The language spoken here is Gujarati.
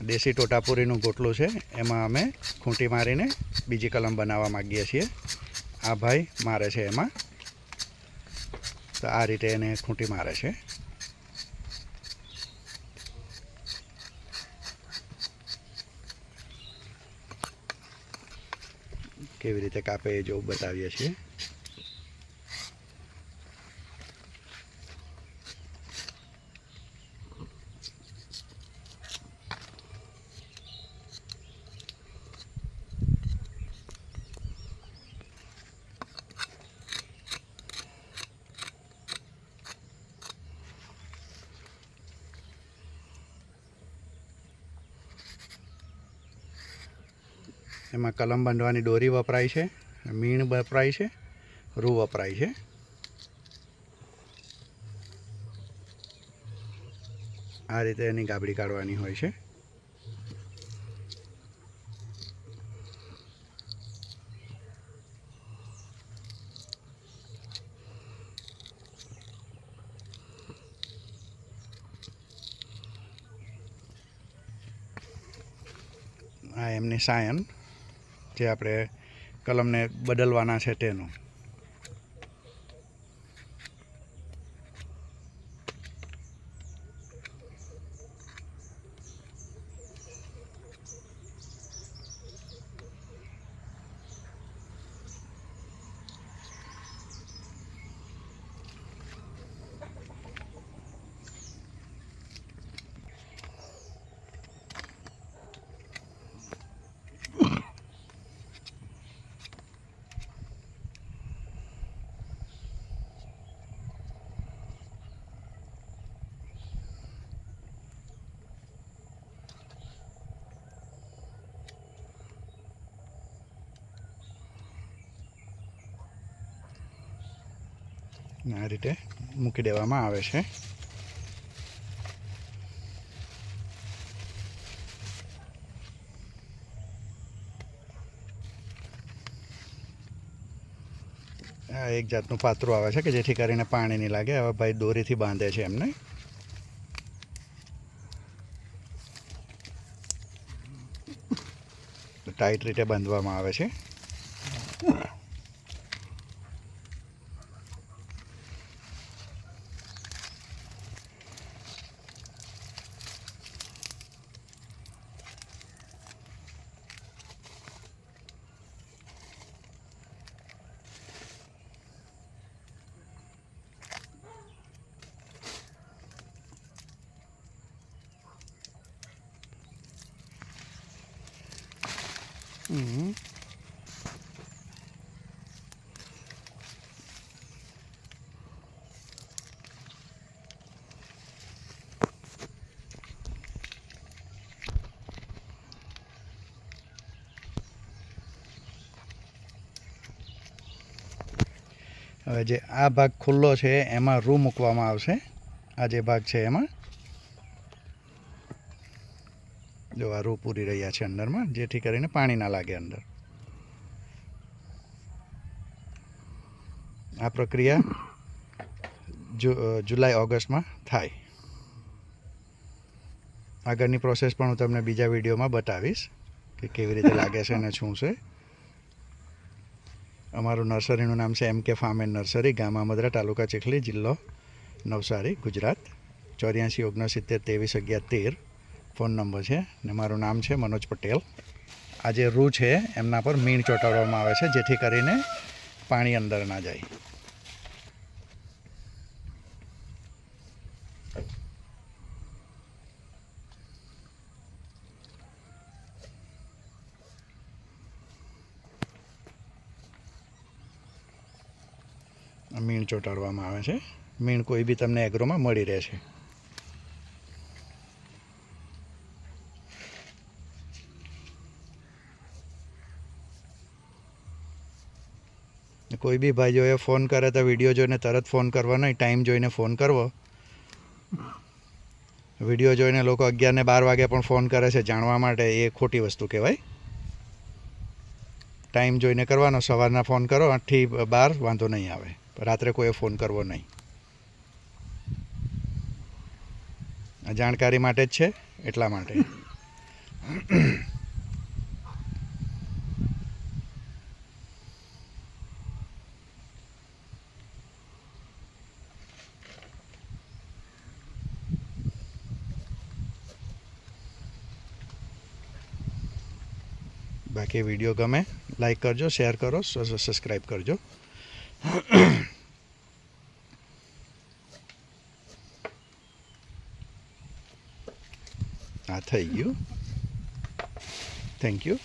દેશી ટોટાપુરીનું ગોટલું છે, એમાં અમે ખૂંટી મારીને બીજી કલમ બનાવવા માગીએ છીએ. આ ભાઈ મારે છે એમાં, તો આ રીતે એને ખૂંટી મારે છે. કેવી રીતે કાપે એ જેવું બતાવીએ છીએ. એમાં કલમ બાંધવાની દોરી વપરાય છે, મીણ વપરાય છે, રૂ વપરાય છે. આ રીતે એની ગાબડી કાઢવાની હોય છે. આ એમની સાયન જે આપણે કલમને બદલવાના છે તેનું. આ રીતે મૂકી દેવામાં આવે છે. આ એક જાતનું પાત્રું આવે છે કે જેથી કરીને પાણી નહીં લાગે. હવે ભાઈ દોરીથી બાંધે છે એમને. ટાઈટ રીતે બાંધવામાં આવે છે. હવે જે આ ભાગ ખુલ્લો છે એમાં રૂ મૂકવામાં આવશે. આ જે ભાગ છે એમાં જો આ રૂ પૂરી રહ્યા છે અંદરમાં, જેથી કરીને પાણી ના લાગે અંદર. આ પ્રક્રિયા જુલાઈ ઓગસ્ટમાં થાય. આગળની પ્રોસેસ પણ હું તમને બીજા વિડીયોમાં બતાવીશ કે કેવી રીતે લાગે છે અને શું છે. અમારું નર્સરીનું નામ છે MK ફાર્મ એન્ડ નર્સરી, ગામ આમદરા, તાલુકા ચીખલી, જિલ્લો નવસારી, ગુજરાત. 84 69 23 11 13 ફોન નંબર છે ને મારું નામ છે મનોજ પટેલ. આ જે રૂ છે એમના પર મીણ ચોંટાડવામાં આવે છે જેથી કરીને પાણી અંદર ના જાય. મીણ ચોંટાડવામાં આવે છે. મીણ કોઈ બી તમને એગ્રોમાં મળી રહેશે. કોઈ બી ભાઈઓએ ફોન કરે તો વિડીયો જોઈને તરત ફોન કરવો નહીં, ટાઈમ જોઈને ફોન કરવો. વિડીયો જોઈને લોકો 11 ને 12 વાગે પણ ફોન કરે છે જાણવા માટે, એ ખોટી વસ્તુ કહેવાય. ટાઈમ જોઈને કરવાનો. સવારના ફોન કરો 8 થી 12 વાંધો નહીં આવે, રાત્રે કોઈ ફોન કરવો નહીં. જાણકારી માટે જ છે એટલા માટે. બાકી વિડીયો ગમે લાઈક કરજો, શેર કરો, સબસ્ક્રાઈબ કરજો. આ થઈ ગયું. Thank you.